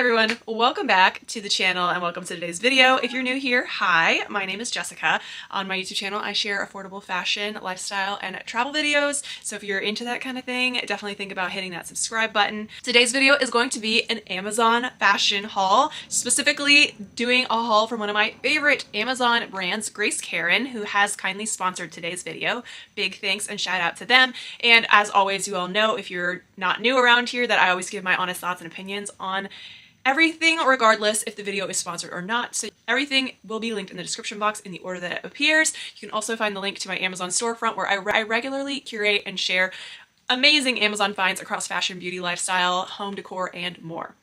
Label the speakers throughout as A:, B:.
A: Everyone, welcome back to the channel and welcome to today's video. If you're new here, hi, my name is Jessica. On my YouTube channel, I share affordable fashion, lifestyle, and travel videos. So if you're into that kind of thing, definitely think about hitting that subscribe button. Today's video is going to be an Amazon fashion haul, specifically doing a haul from one of my favorite Amazon brands, Grace Karen, who has kindly sponsored today's video. Big thanks and shout out to them. And as always, you all know, if you're not new around here, that I always give my honest thoughts and opinions on everything, regardless if the video is sponsored or not. So everything will be linked in the description box in the order that it appears. You can also find the link to my Amazon storefront where I regularly curate and share amazing Amazon finds across fashion, beauty, lifestyle, home decor, and more.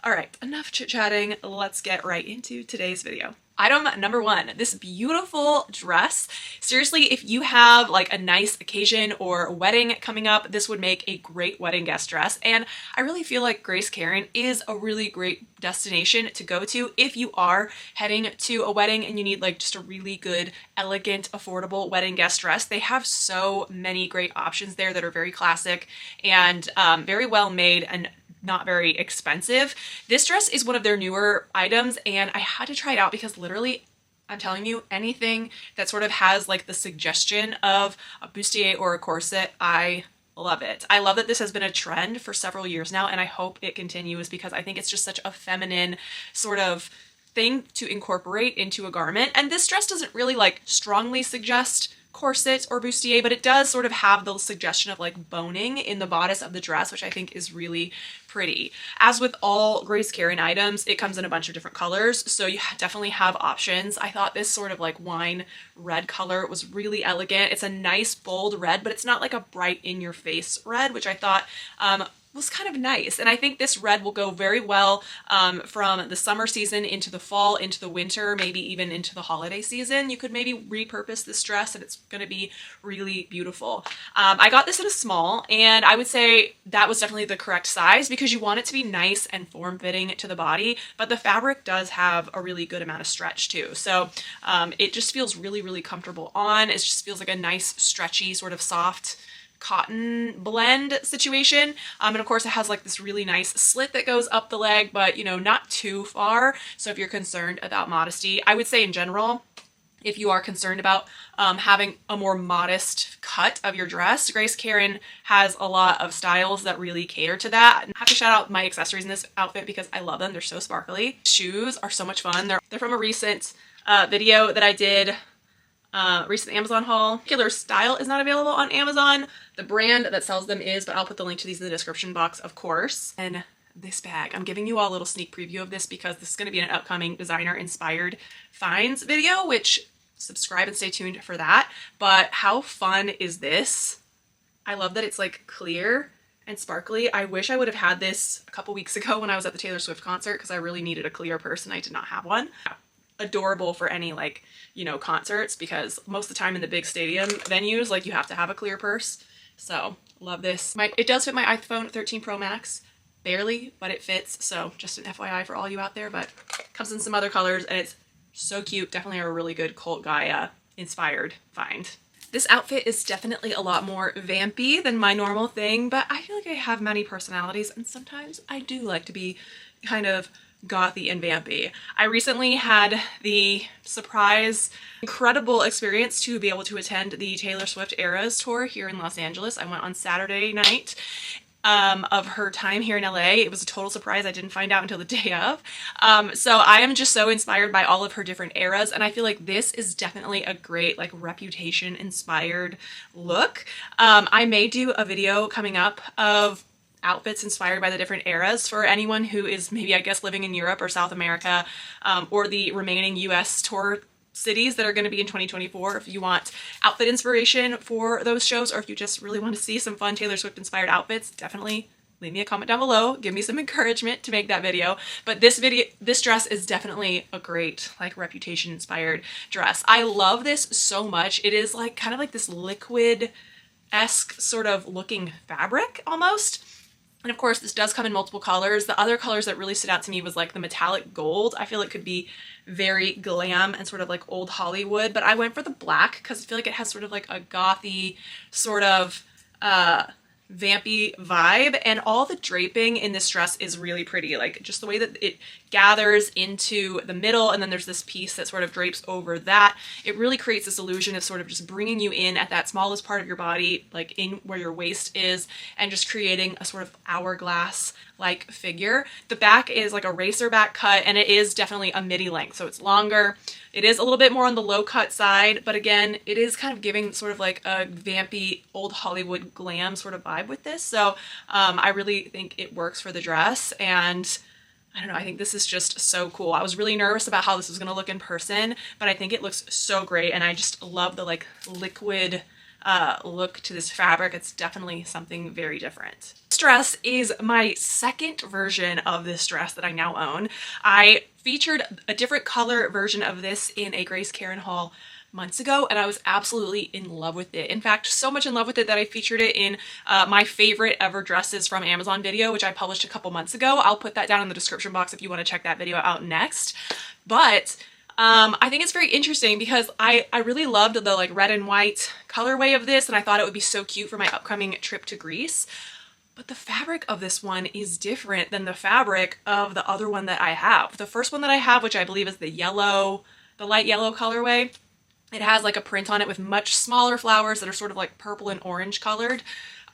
A: All right, enough chit-chatting. Let's get right into today's video. Item number one, this beautiful dress. Seriously, if you have like a nice occasion or wedding coming up, this would make a great wedding guest dress. And I really feel like Grace Karen is a really great destination to go to if you are heading to a wedding and you need like just a really good, elegant, affordable wedding guest dress. They have so many great options there that are very classic and very well made and not very expensive. This dress is one of their newer items and I had to try it out because literally, I'm telling you, anything that sort of has like the suggestion of a bustier or a corset, I love it. I love that this has been a trend for several years now and I hope it continues because I think it's just such a feminine sort of thing to incorporate into a garment. And this dress doesn't really like strongly suggest corset or bustier, but it does sort of have the suggestion of like boning in the bodice of the dress, which I think is really pretty. As with all Grace Karen items, it comes in a bunch of different colors, so you definitely have options. I thought this sort of like wine red color was really elegant. It's a nice bold red, but it's not like a bright in your face red, which I thought was kind of nice. And I think this red will go very well from the summer season into the fall, into the winter, maybe even into the holiday season. You could maybe repurpose this dress and it's going to be really beautiful. I got this in a small and I would say that was definitely the correct size because you want it to be nice and form-fitting to the body, but the fabric does have a really good amount of stretch too. So it just feels really, really comfortable on. It just feels like a nice, stretchy, sort of soft cotton blend situation. And of course it has like this really nice slit that goes up the leg, but you know, not too far. So if you're concerned about modesty, I would say in general, if you are concerned about having a more modest cut of your dress, Grace Karen has a lot of styles that really cater to that. And I have to shout out my accessories in this outfit because I love them. They're so sparkly. Shoes are so much fun. They're from a recent video that I did, recent Amazon haul. Particular style is not available on Amazon. The brand that sells them is, but I'll put the link to these in the description box, of course. And this bag, I'm giving you all a little sneak preview of this because this is going to be an upcoming designer inspired finds video, which subscribe and stay tuned for that. But how fun is this? I love that it's like clear and sparkly. I wish I would have had this a couple weeks ago when I was at the Taylor Swift concert because I really needed a clear purse and I did not have one. Adorable for any like, you know, concerts because most of the time in the big stadium venues, like you have to have a clear purse. So love this. It does fit my iPhone 13 Pro Max, barely, but it fits. So just an FYI for all you out there, but comes in some other colors and it's so cute. Definitely a really good cult Gaia inspired find. This outfit is definitely a lot more vampy than my normal thing, but I feel like I have many personalities and sometimes I do like to be kind of gothy and vampy. I recently had the surprise, incredible experience to be able to attend the Taylor Swift Eras tour here in Los Angeles. I went on Saturday night of her time here in LA. It was a total surprise. I didn't find out until the day of. So I am just so inspired by all of her different eras and I feel like this is definitely a great like Reputation inspired look. I may do a video coming up of outfits inspired by the different eras for anyone who is maybe, I guess, living in Europe or South America or the remaining US tour cities that are going to be in 2024. If you want outfit inspiration for those shows or if you just really want to see some fun Taylor Swift inspired outfits, definitely leave me a comment down below. Give me some encouragement to make that video. But this dress is definitely a great like Reputation inspired dress. I love this so much. It is like kind of like this liquid-esque sort of looking fabric almost. And of course, this does come in multiple colors. The other colors that really stood out to me was like the metallic gold. I feel it could be very glam and sort of like old Hollywood, but I went for the black because I feel like it has sort of like a gothy sort of vampy vibe, and all the draping in this dress is really pretty. Like just the way that it gathers into the middle, and then there's this piece that sort of drapes over that. It really creates this illusion of sort of just bringing you in at that smallest part of your body, like in where your waist is, and just creating a sort of hourglass like figure. The back is like a racer back cut, and it is definitely a midi length, so it's longer. It is a little bit more on the low cut side, but again, it is kind of giving sort of like a vampy old Hollywood glam sort of vibe with this. So I really think it works for the dress, and I don't know, I think this is just so cool. I was really nervous about how this was going to look in person, but I think it looks so great, and I just love the like liquid look to this fabric. It's definitely something very different. This dress is my second version of this dress that I now own. I featured a different color version of this in a Grace Karen haul months ago, and I was absolutely in love with it. In fact, so much in love with it that I featured it in my favorite ever dresses from Amazon video, which I published a couple months ago. I'll put that down in the description box if you want to check that video out next. But I think it's very interesting because I really loved the like red and white colorway of this, and I thought it would be so cute for my upcoming trip to Greece. But the fabric of this one is different than the fabric of the other one that I have. The first one that I have, which I believe is the yellow, the light yellow colorway, it has like a print on it with much smaller flowers that are sort of like purple and orange colored.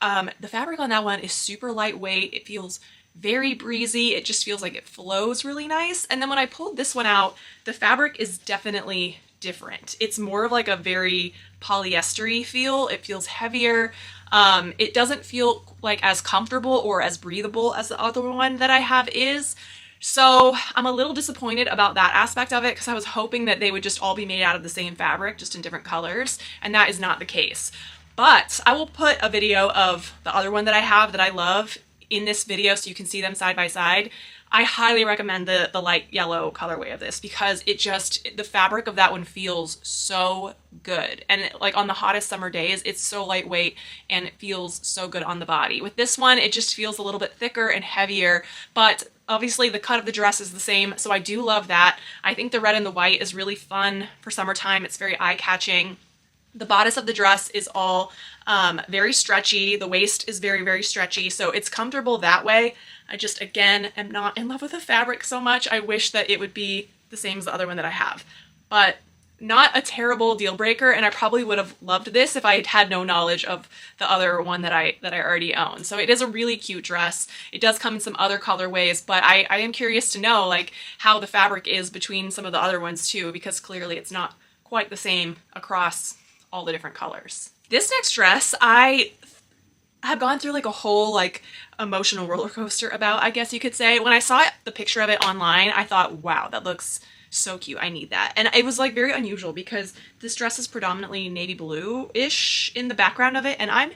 A: The fabric on that one is super lightweight. It feels very breezy. It just feels like it flows really nice. And then when I pulled this one out, the fabric is definitely different. It's more of like a very polyester-y feel. It feels heavier. It doesn't feel like as comfortable or as breathable as the other one that I have is. So I'm a little disappointed about that aspect of it because I was hoping that they would just all be made out of the same fabric, just in different colors, and that is not the case. But I will put a video of the other one that I have that I love in this video so you can see them side by side. I highly recommend the light yellow colorway of this because it just, the fabric of that one feels so good. And like on the hottest summer days, it's so lightweight and it feels so good on the body. With this one, it just feels a little bit thicker and heavier, but obviously the cut of the dress is the same, so I do love that. I think the red and the white is really fun for summertime. It's very eye-catching. The bodice of the dress is all very stretchy. The waist is very, very stretchy, so it's comfortable that way. I just, again, am not in love with the fabric so much. I wish that it would be the same as the other one that I have. But not a terrible deal breaker, and I probably would have loved this if I had had no knowledge of the other one that I already own. So it is a really cute dress. It does come in some other colorways, but I am curious to know like how the fabric is between some of the other ones too, because clearly it's not quite the same across all the different colors. This next dress, I have gone through like a whole like emotional roller coaster about, I guess you could say. When I saw the picture of it online, I thought, wow, that looks so cute. I need that. And it was like very unusual because this dress is predominantly navy blue-ish in the background of it, and I'm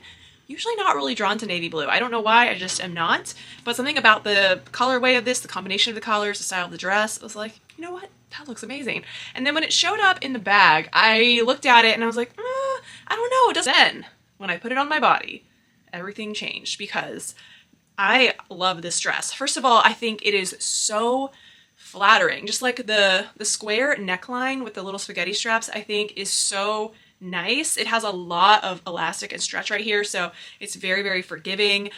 A: usually not really drawn to navy blue. I don't know why, I just am not. But something about the colorway of this, the combination of the colors, the style of the dress, I was like, you know what? That looks amazing. And then when it showed up in the bag, I looked at it and I was like, I don't know, it doesn't. Then when I put it on my body, everything changed because I love this dress. First of all, I think it is so flattering. Just like the square neckline with the little spaghetti straps, I think is so nice. It has a lot of elastic and stretch right here, so it's very, very forgiving.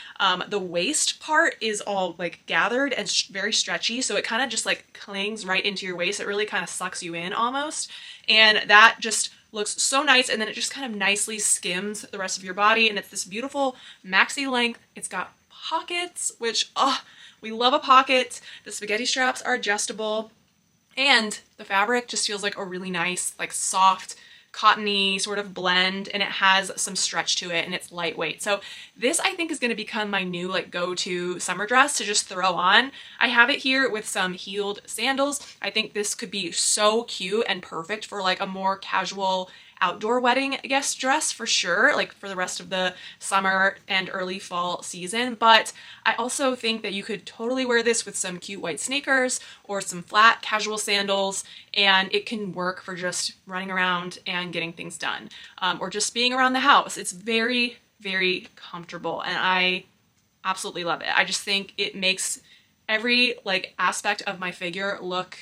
A: The waist part is all like gathered and very stretchy, so it kind of just like clings right into your waist. It really kind of sucks you in almost, and that just looks so nice. And then it just kind of nicely skims the rest of your body, and it's this beautiful maxi length. It's got pockets, which we love a pocket. The spaghetti straps are adjustable, and the fabric just feels like a really nice, like soft, cottony sort of blend, and it has some stretch to it, and it's lightweight. So this I think is going to become my new like go-to summer dress to just throw on. I have it here with some heeled sandals. I think this could be so cute and perfect for like a more casual outdoor wedding guest dress for sure, like for the rest of the summer and early fall season. But I also think that you could totally wear this with some cute white sneakers or some flat casual sandals, and it can work for just running around and getting things done, or just being around the house. It's very, very comfortable, and I absolutely love it. I just think it makes every like aspect of my figure look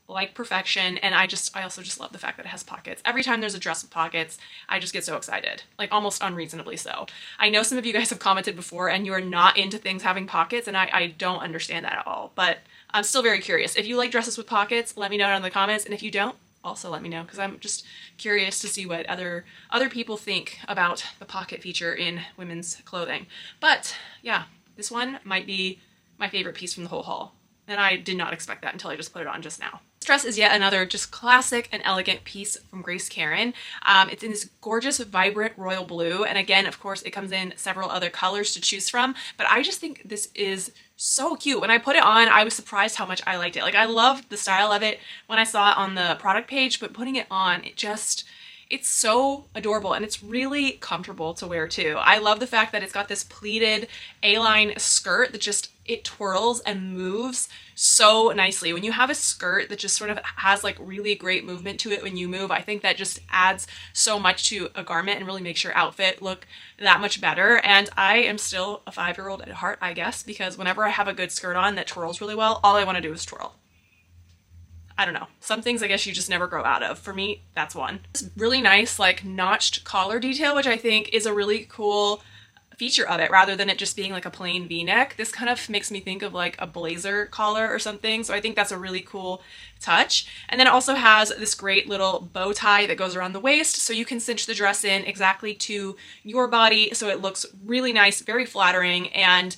A: like perfection, and I also just love the fact that it has pockets. Every time there's a dress with pockets, I just get so excited, like almost unreasonably so. I know some of you guys have commented before and you are not into things having pockets, and I don't understand that at all, but I'm still very curious. If you like dresses with pockets, let me know down in the comments, and if you don't, also let me know, because I'm just curious to see what other people think about the pocket feature in women's clothing. But yeah, this one might be my favorite piece from the whole haul, and I did not expect that until I just put it on just now. This dress is yet another just classic and elegant piece from Grace Karen. It's in this gorgeous, vibrant royal blue, and again, of course, it comes in several other colors to choose from, but I just think this is so cute. When I put it on, I was surprised how much I liked it. Like, I loved the style of it when I saw it on the product page, but putting it on, it's so adorable, and it's really comfortable to wear too. I love the fact that it's got this pleated A-line skirt that just, it twirls and moves so nicely. When you have a skirt that just sort of has like really great movement to it when you move, I think that just adds so much to a garment and really makes your outfit look that much better. And I am still a 5-year-old at heart, I guess, because whenever I have a good skirt on that twirls really well, all I want to do is twirl. I don't know. Some things I guess you just never grow out of. For me, that's one. This really nice like notched collar detail, which I think is a really cool feature of it, rather than it just being like a plain V-neck. This kind of makes me think of like a blazer collar or something. So I think that's a really cool touch. And then it also has this great little bow tie that goes around the waist, so you can cinch the dress in exactly to your body. So it looks really nice, very flattering, and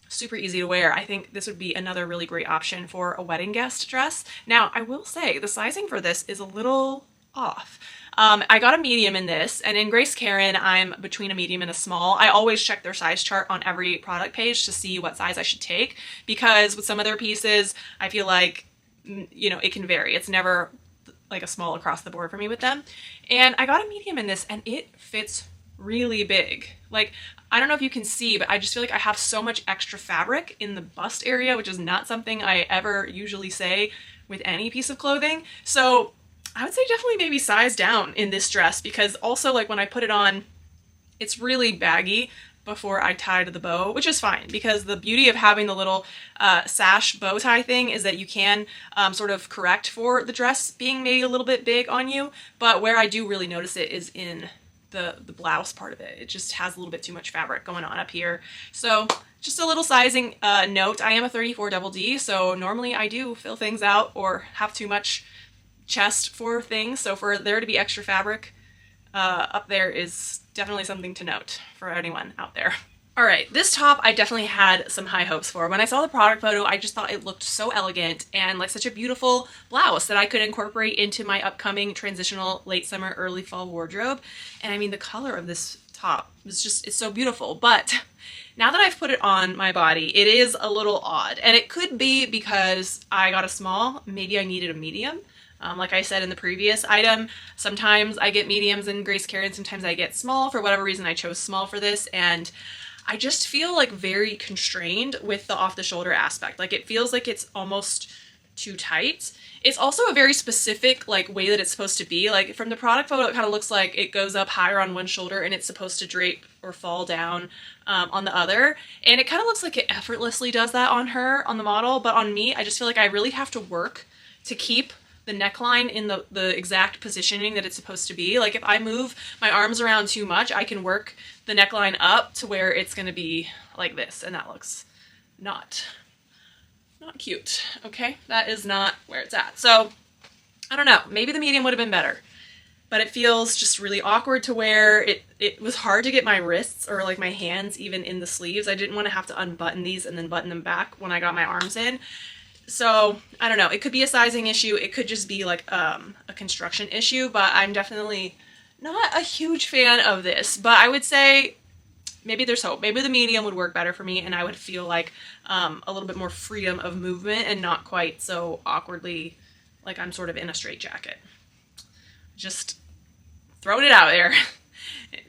A: super easy to wear. I think this would be another really great option for a wedding guest dress. Now, I will say the sizing for this is a little off. I got a medium in this, and in Grace Karen, I'm between a medium and a small. I always check their size chart on every product page to see what size I should take, because with some of their pieces, I feel like, you know, it can vary. It's never like a small across the board for me with them. And I got a medium in this, and it fits really big. Like, I don't know if you can see, but I just feel like I have so much extra fabric in the bust area, which is not something I ever usually say with any piece of clothing. So I would say definitely maybe size down in this dress, because also like when I put it on, it's really baggy before I tied the bow, which is fine, because the beauty of having the little sash bow tie thing is that you can sort of correct for the dress being maybe a little bit big on you. But where I do really notice it is in the blouse part of it. It just has a little bit too much fabric going on up here. So just a little sizing note. I am a 34 double D, so normally I do fill things out or have too much chest for things. So for there to be extra fabric up there is definitely something to note for anyone out there. All right, this top I definitely had some high hopes for. When I saw the product photo, I just thought it looked so elegant and like such a beautiful blouse that I could incorporate into my upcoming transitional late summer, early fall wardrobe. And I mean, the color of this top is just, it's so beautiful. But now that I've put it on my body, it is a little odd. And it could be because I got a small, maybe I needed a medium. Like I said in the previous item, sometimes I get mediums in Grace Karen, sometimes I get small. For whatever reason, I chose small for this, and I just feel like very constrained with the off-the-shoulder aspect. Like, it feels like it's almost too tight. It's also a very specific like way that it's supposed to be. Like, from the product photo, it kind of looks like it goes up higher on one shoulder and it's supposed to drape or fall down on the other. And it kind of looks like it effortlessly does that on her, on the model. But on me, I just feel like I really have to work to keep the neckline in the exact positioning that it's supposed to be. Like, if I move my arms around too much, I can work the neckline up to where it's going to be like this, and that looks not cute. Okay, that is not where it's at. So I don't know, maybe the medium would have been better, but it feels just really awkward to wear. It was hard to get my wrists or like my hands even in the sleeves. I didn't want to have to unbutton these and then button them back when I got my arms in. So I don't know, it could be a sizing issue, it could just be like a construction issue, but I'm definitely not a huge fan of this. But I would say maybe there's hope. Maybe the medium would work better for me, and I would feel like a little bit more freedom of movement and not quite so awkwardly like I'm sort of in a straitjacket. Just throwing it out there.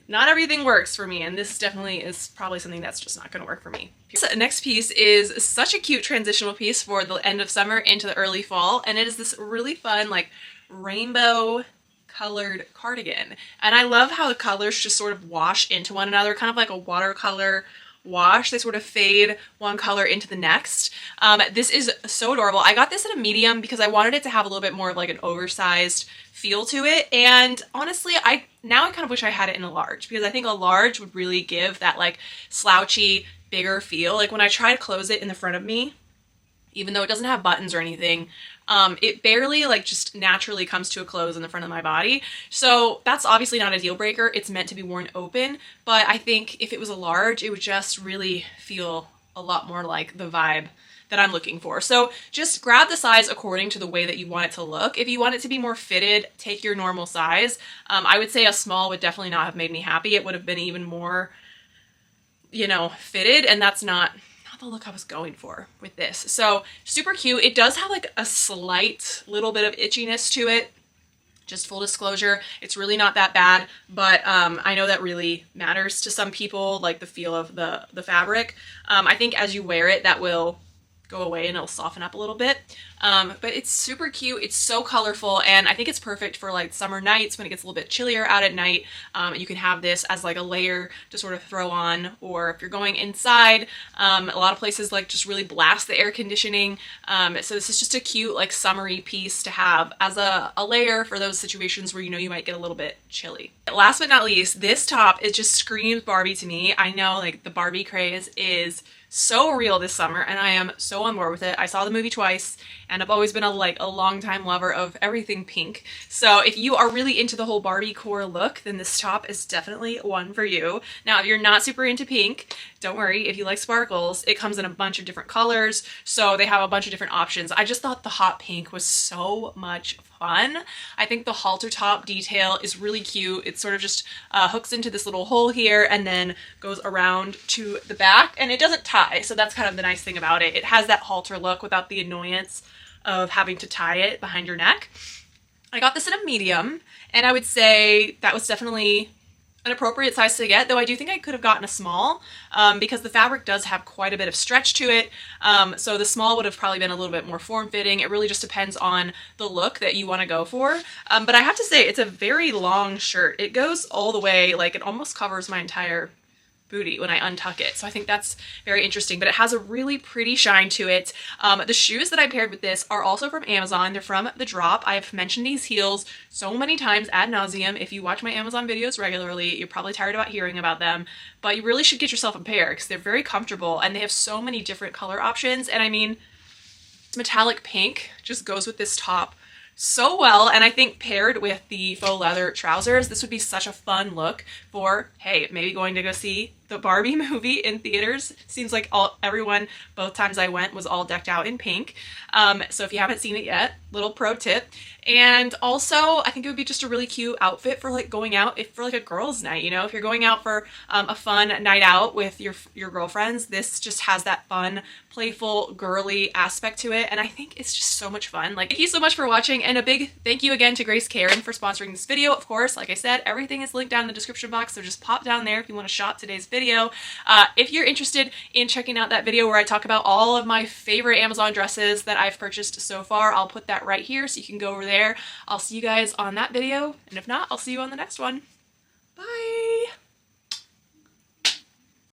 A: Not everything works for me, and this definitely is probably something that's just not going to work for me. So next piece is such a cute transitional piece for the end of summer into the early fall, and it is this really fun like rainbow colored cardigan. And I love how the colors just sort of wash into one another, kind of like a watercolor wash. They sort of fade one color into the next. This is so adorable. I got this in a medium because I wanted it to have a little bit more of like an oversized feel to it, and honestly I kind of wish I had it in a large, because I think a large would really give that like slouchy, bigger feel. Like when I try to close it in the front of me, even though it doesn't have buttons or anything, it barely like just naturally comes to a close in the front of my body. So that's obviously not a deal breaker. It's meant to be worn open, but I think if it was a large, it would just really feel a lot more like the vibe that I'm looking for. So just grab the size according to the way that you want it to look. If you want it to be more fitted, take your normal size. I would say a small would definitely not have made me happy. It would have been even more, you know, fitted, and that's not the look I was going for with this. So super cute. It does have like a slight little bit of itchiness to it. Just full disclosure, it's really not that bad, but I know that really matters to some people, like the feel of the fabric. I think as you wear it, that will go away and it'll soften up a little bit. But it's super cute. It's so colorful, and I think it's perfect for like summer nights when it gets a little bit chillier out at night. You can have this as like a layer to sort of throw on, or if you're going inside, a lot of places like just really blast the air conditioning. So this is just a cute like summery piece to have as a layer for those situations where you know you might get a little bit chilly. Last but not least, this top, it just screams Barbie to me. I know like the Barbie craze is so real this summer, and I am so on board with it. I saw the movie twice, and I've always been a long time lover of everything pink. So if you are really into the whole Barbie core look, then this top is definitely one for you. Now, if you're not super into pink, don't worry. If you like sparkles, it comes in a bunch of different colors, so they have a bunch of different options. I just thought the hot pink was so much fun. I think the halter top detail is really cute. It sort of just hooks into this little hole here and then goes around to the back, and it doesn't tie, so that's kind of the nice thing about it. It has that halter look without the annoyance of having to tie it behind your neck. I got this in a medium, and I would say that was definitely an appropriate size to get, though I do think I could have gotten a small because the fabric does have quite a bit of stretch to it. So the small would have probably been a little bit more form-fitting. It really just depends on the look that you want to go for. But I have to say, it's a very long shirt. It goes all the way, like it almost covers my entire booty when I untuck it. So I think that's very interesting, but it has a really pretty shine to it. The shoes that I paired with this are also from Amazon. They're from The Drop. I've mentioned these heels so many times ad nauseum. If you watch my Amazon videos regularly, you're probably tired about hearing about them, but you really should get yourself a pair because they're very comfortable and they have so many different color options. And I mean, metallic pink just goes with this top so well, and I think paired with the faux leather trousers, this would be such a fun look for, hey, maybe going to go see the Barbie movie in theaters. Seems like everyone, both times I went, was all decked out in pink. So if you haven't seen it yet, little pro tip. And also, I think it would be just a really cute outfit for like going out, for like a girls' night, you know, if you're going out for a fun night out with your girlfriends, this just has that fun, playful, girly aspect to it, and I think it's just so much fun. Like, thank you so much for watching, and a big thank you again to Grace Karen for sponsoring this video. Of course, like I said, everything is linked down in the description box, so just pop down there if you want to shop today's video. If you're interested in checking out that video where I talk about all of my favorite Amazon dresses that I've purchased so far, I'll put that right here so you can go over there. I'll see you guys on that video, and if not, I'll see you on the next one.